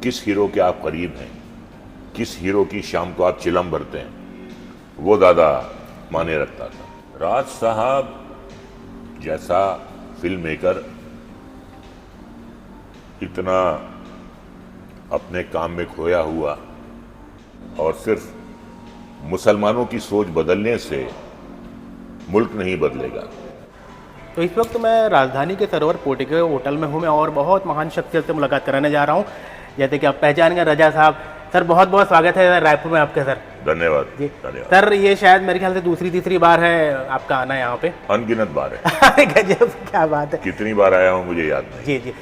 किस हीरो के आप करीब हैं, किस हीरो की शाम को आप चिलम भरते हैं, वो ज़्यादा माने रखता था। राज साहब जैसा फिल्म मेकर इतना अपने काम में खोया हुआ, और सिर्फ मुसलमानों की सोच बदलने से मुल्क नहीं बदलेगा। तो इस वक्त मैं राजधानी के सरोवर पोर्टिको होटल में हूँ मैं, और बहुत महान शख्सियत से मुलाकात कराने जा रहा हूँ। जैसे कि आप पहचान गए, रजा साहब। सर बहुत बहुत स्वागत है रायपुर में आपका। सर धन्यवाद जी। धन्यवाद। सर ये शायद मेरे ख्याल से दूसरी तीसरी बार है आपका आना यहाँ पे। अनगिनत बार है। गजब, क्या बात है। कितनी बार आया हूँ मुझे याद नहीं। जी जी।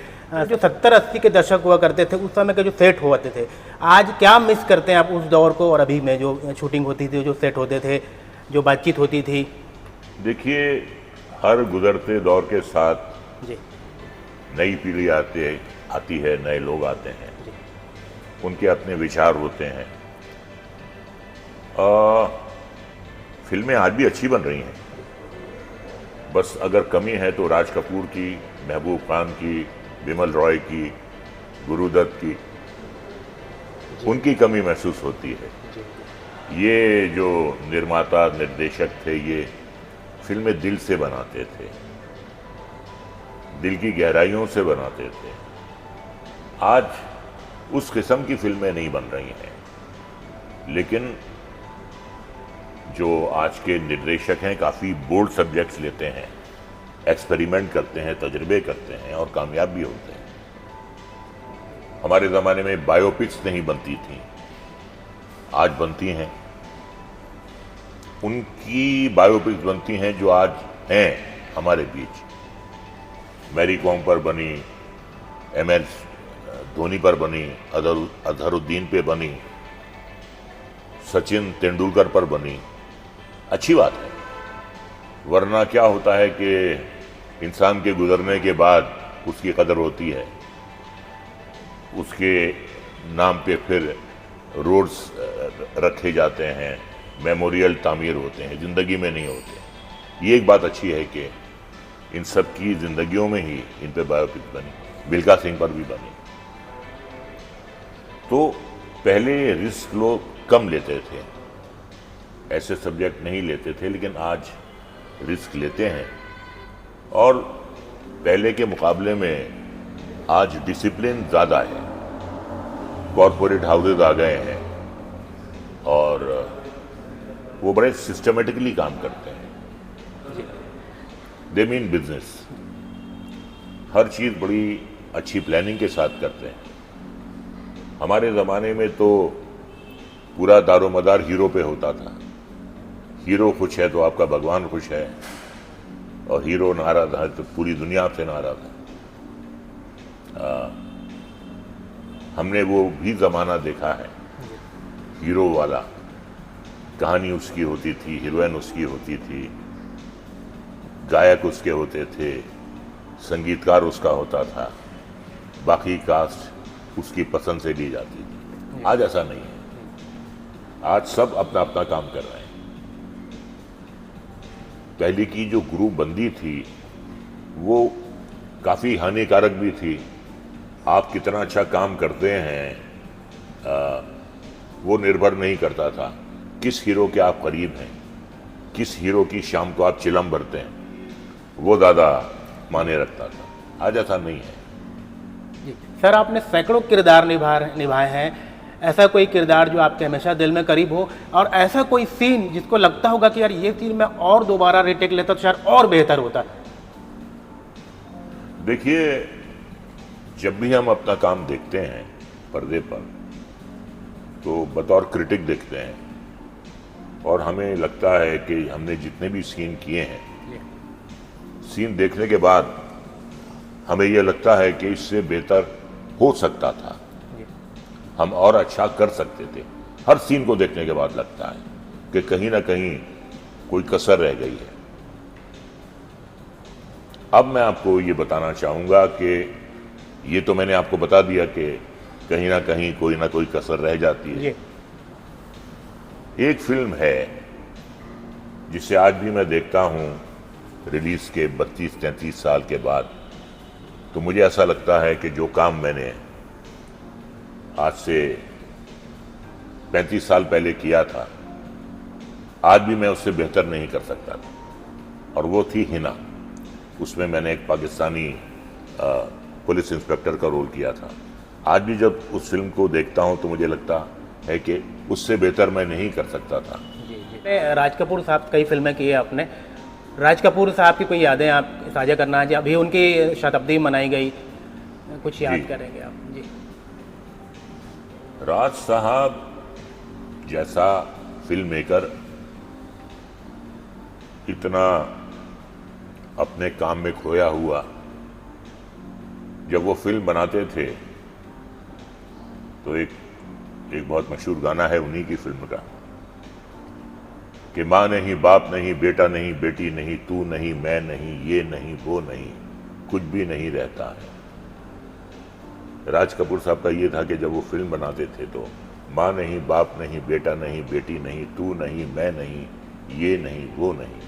जो 70-80 के दशक हुआ करते थे, उस समय के जो सेट होते थे, आज क्या मिस करते हैं आप उस दौर को और अभी में जो शूटिंग होती थी, जो सेट होते थे, जो बातचीत होती थी? देखिए, हर गुजरते दौर के साथ जी नई पीढ़ी आती है, नए लोग आते हैं, जी। उनके अपने विचार होते हैं। फिल्में आज भी अच्छी बन रही हैं, बस अगर कमी है तो राज कपूर की, महबूब खान की, विमल रॉय की, गुरुदत्त की, उनकी कमी महसूस होती है। ये जो निर्माता निर्देशक थे, ये फिल्में दिल से बनाते थे, दिल की गहराइयों से बनाते थे। आज उस किस्म की फिल्में नहीं बन रही हैं, लेकिन जो आज के निर्देशक हैं काफ़ी बोल्ड सब्जेक्ट्स लेते हैं, एक्सपेरिमेंट करते हैं, तजुर्बे करते हैं और कामयाब भी होते हैं। हमारे ज़माने में बायोपिक्स नहीं बनती थी, आज बनती हैं। उनकी बायोपिक्स बनती हैं जो आज हैं हमारे बीच। मैरी कॉम पर बनी, MS धोनी पर बनी, अजहरुद्दीन पे बनी, सचिन तेंदुलकर पर बनी। अच्छी बात है, वरना क्या होता है कि इंसान के गुजरने के बाद उसकी कदर होती है, उसके नाम पे फिर रोड्स रखे जाते हैं, मेमोरियल तामीर होते हैं, ज़िंदगी में नहीं होते। ये एक बात अच्छी है कि इन सब की ज़िंदगियों में ही इन पे बायोपिक बनी, मिल्खा सिंह पर भी बनी। तो पहले रिस्क लोग कम लेते थे, ऐसे सब्जेक्ट नहीं लेते थे, लेकिन आज रिस्क लेते हैं। और पहले के मुकाबले में आज डिसिप्लिन ज़्यादा है, कॉरपोरेट हाउसेज आ गए हैं और वो बड़े सिस्टमेटिकली काम करते हैं। दे मीन बिजनेस, हर चीज़ बड़ी अच्छी प्लानिंग के साथ करते हैं। हमारे ज़माने में तो पूरा दारोमदार हीरो पे होता था। हीरो खुश है तो आपका भगवान खुश है, और हीरो नाराज़ है तो पूरी दुनिया आपसे नाराज़ है। हमने वो भी ज़माना देखा है, हीरो वाला। कहानी उसकी होती थी, हीरोइन उसकी होती थी, गायक उसके होते थे, संगीतकार उसका होता था, बाकी कास्ट उसकी पसंद से ली जाती थी। आज ऐसा नहीं है, आज सब अपना अपना काम कर रहे हैं। पहले की जो ग्रुप बंदी थी वो काफ़ी हानिकारक भी थी। आप कितना अच्छा काम करते हैं वो निर्भर नहीं करता था किस हीरो के आप करीब हैं, किस हीरो की शाम को आप चिलम भरते हैं, वो ज़्यादा माने रखता था। आज ऐसा नहीं है। जी सर, आपने सैकड़ों किरदार निभाए हैं। ऐसा कोई किरदार जो आपके हमेशा दिल में करीब हो, और ऐसा कोई सीन जिसको लगता होगा कि यार ये सीन मैं और दोबारा रीटेक लेता तो शायद और बेहतर होता? देखिए, जब भी हम अपना काम देखते हैं पर्दे पर, तो बतौर क्रिटिक देखते हैं, और हमें लगता है कि हमने जितने भी सीन किए हैं, सीन देखने के बाद हमें यह लगता है कि इससे बेहतर हो सकता था, हम और अच्छा कर सकते थे। हर सीन को देखने के बाद लगता है कि कहीं ना कहीं कोई कसर रह गई है। अब मैं आपको ये बताना चाहूँगा कि ये तो मैंने आपको बता दिया कि कहीं ना कोई कसर रह जाती है। एक फिल्म है जिसे आज भी मैं देखता हूँ रिलीज के 32-33 साल के बाद, तो मुझे ऐसा लगता है कि जो काम मैंने आज से 35 साल पहले किया था, आज भी मैं उससे बेहतर नहीं कर सकता था। और वो थी हिना। उसमें मैंने एक पाकिस्तानी पुलिस इंस्पेक्टर का रोल किया था। आज भी जब उस फिल्म को देखता हूं तो मुझे लगता है कि उससे बेहतर मैं नहीं कर सकता था। जी जी। राज कपूर साहब कई फिल्में की है आपने, राज कपूर साहब की कोई यादें आप साझा करना है? अभी उनकी शताब्दी मनाई गई, कुछ याद जी। करेंगे आप? जी। राज साहब जैसा फिल्म मेकर, इतना अपने काम में खोया हुआ, जब वो फिल्म बनाते थे तो एक बहुत मशहूर गाना है उन्हीं की फिल्म का कि माँ नहीं, बाप नहीं, बेटा नहीं, बेटी नहीं, तू नहीं, मैं नहीं, ये नहीं, वो नहीं, कुछ भी नहीं रहता है। राज कपूर साहब का ये था कि जब वो फिल्म बनाते थे तो माँ नहीं, बाप नहीं, बेटा नहीं, बेटी नहीं, तू नहीं, मैं नहीं, ये नहीं, वो नहीं,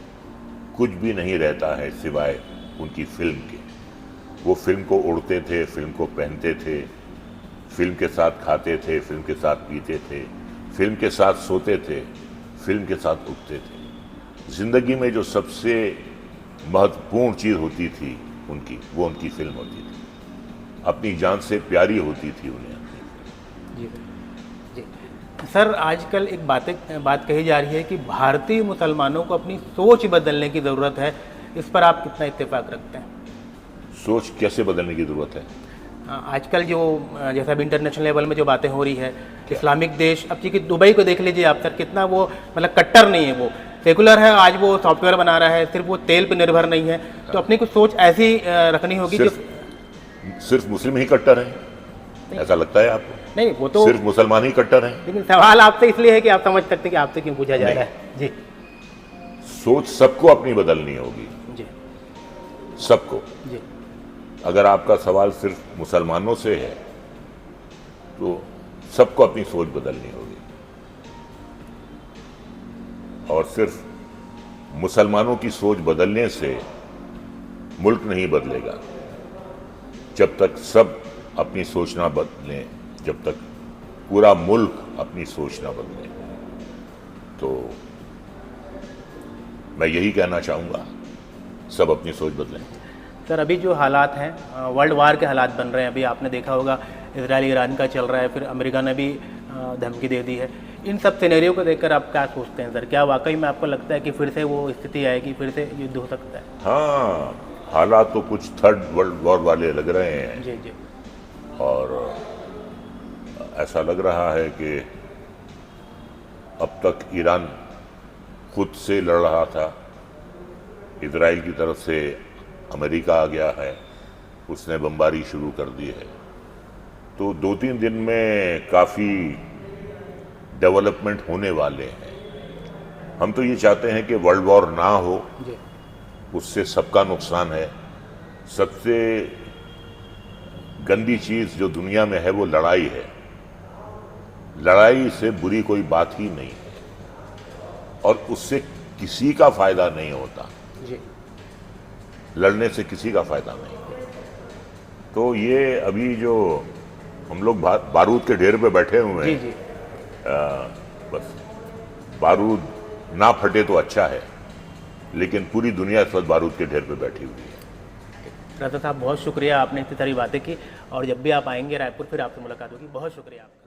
कुछ भी नहीं रहता है सिवाय उनकी फिल्म के। वो फिल्म को उड़ते थे, फिल्म को पहनते थे, फिल्म के साथ खाते थे, फिल्म के साथ पीते थे, फिल्म के साथ सोते थे, फिल्म के साथ उठते थे। जिंदगी में जो सबसे महत्वपूर्ण चीज़ होती थी उनकी, वो उनकी फिल्म होती थी। अपनी जान से प्यारी होती थी उन्हें। जी जी। सर, आजकल एक बात कही जा रही है कि भारतीय मुसलमानों को अपनी सोच बदलने की ज़रूरत है। इस पर आप कितना इत्तेफाक रखते हैं? सोच कैसे बदलने की ज़रूरत है? आजकल जो जैसा अभी इंटरनेशनल लेवल में जो बातें हो रही है, इस्लामिक देश, अब चूँकि दुबई को देख लीजिए आप सर, कितना वो मतलब कट्टर नहीं है, वो सेकुलर है, आज वो सॉफ्टवेयर बना रहा है, सिर्फ वो तेल पे निर्भर नहीं है। तो अपनी कुछ सोच ऐसी रखनी होगी जो सिर्फ मुस्लिम ही कट्टर हैं, ऐसा लगता है आपको? नहीं, वो तो सिर्फ मुसलमान ही कट्टर हैं। लेकिन सवाल आपसे इसलिए है कि आप समझ सकते हैं कि आपसे क्यों पूछा जा रहा है। जी। सोच सबको अपनी बदलनी होगी, जी सबको। जी। अगर आपका सवाल सिर्फ मुसलमानों से है तो सबको अपनी सोच बदलनी होगी। और सिर्फ मुसलमानों की सोच बदलने से मुल्क नहीं बदलेगा। जब तक सब अपनी सोच ना बदलें, जब तक पूरा मुल्क अपनी सोच ना बदले, तो मैं यही कहना चाहूँगा, सब अपनी सोच बदलें। सर, अभी जो हालात हैं, वर्ल्ड वार के हालात बन रहे हैं, अभी आपने देखा होगा इजराइल ईरान का चल रहा है, फिर अमेरिका ने भी धमकी दे दी है। इन सब सिनेरियो को देखकर आप क्या सोचते हैं सर? क्या वाकई में आपको लगता है कि फिर से वो स्थिति आएगी, फिर से युद्ध हो सकता है? हाँ, हालात तो कुछ थर्ड वर्ल्ड वॉर वाले लग रहे हैं। जी जी। और ऐसा लग रहा है कि अब तक ईरान खुद से लड़ रहा था, इजराइल की तरफ से अमेरिका आ गया है, उसने बमबारी शुरू कर दी है। तो 2-3 दिन में काफ़ी डेवलपमेंट होने वाले हैं। हम तो ये चाहते हैं कि वर्ल्ड वॉर ना हो, जी। उससे सबका नुकसान है। सबसे गंदी चीज़ जो दुनिया में है वो लड़ाई है। लड़ाई से बुरी कोई बात ही नहीं है और उससे किसी का फायदा नहीं होता। जी। लड़ने से किसी का फायदा नहीं। तो ये अभी जो हम लोग बारूद के ढेर पे बैठे हुए जी हैं, जी। बस बारूद ना फटे तो अच्छा है, लेकिन पूरी दुनिया इस वक्त बारूद के ढेर पे बैठी हुई है। राजा साहब, बहुत शुक्रिया, आपने इतनी सारी बातें की, और जब भी आप आएंगे रायपुर फिर आपसे मुलाकात होगी। बहुत शुक्रिया आपका।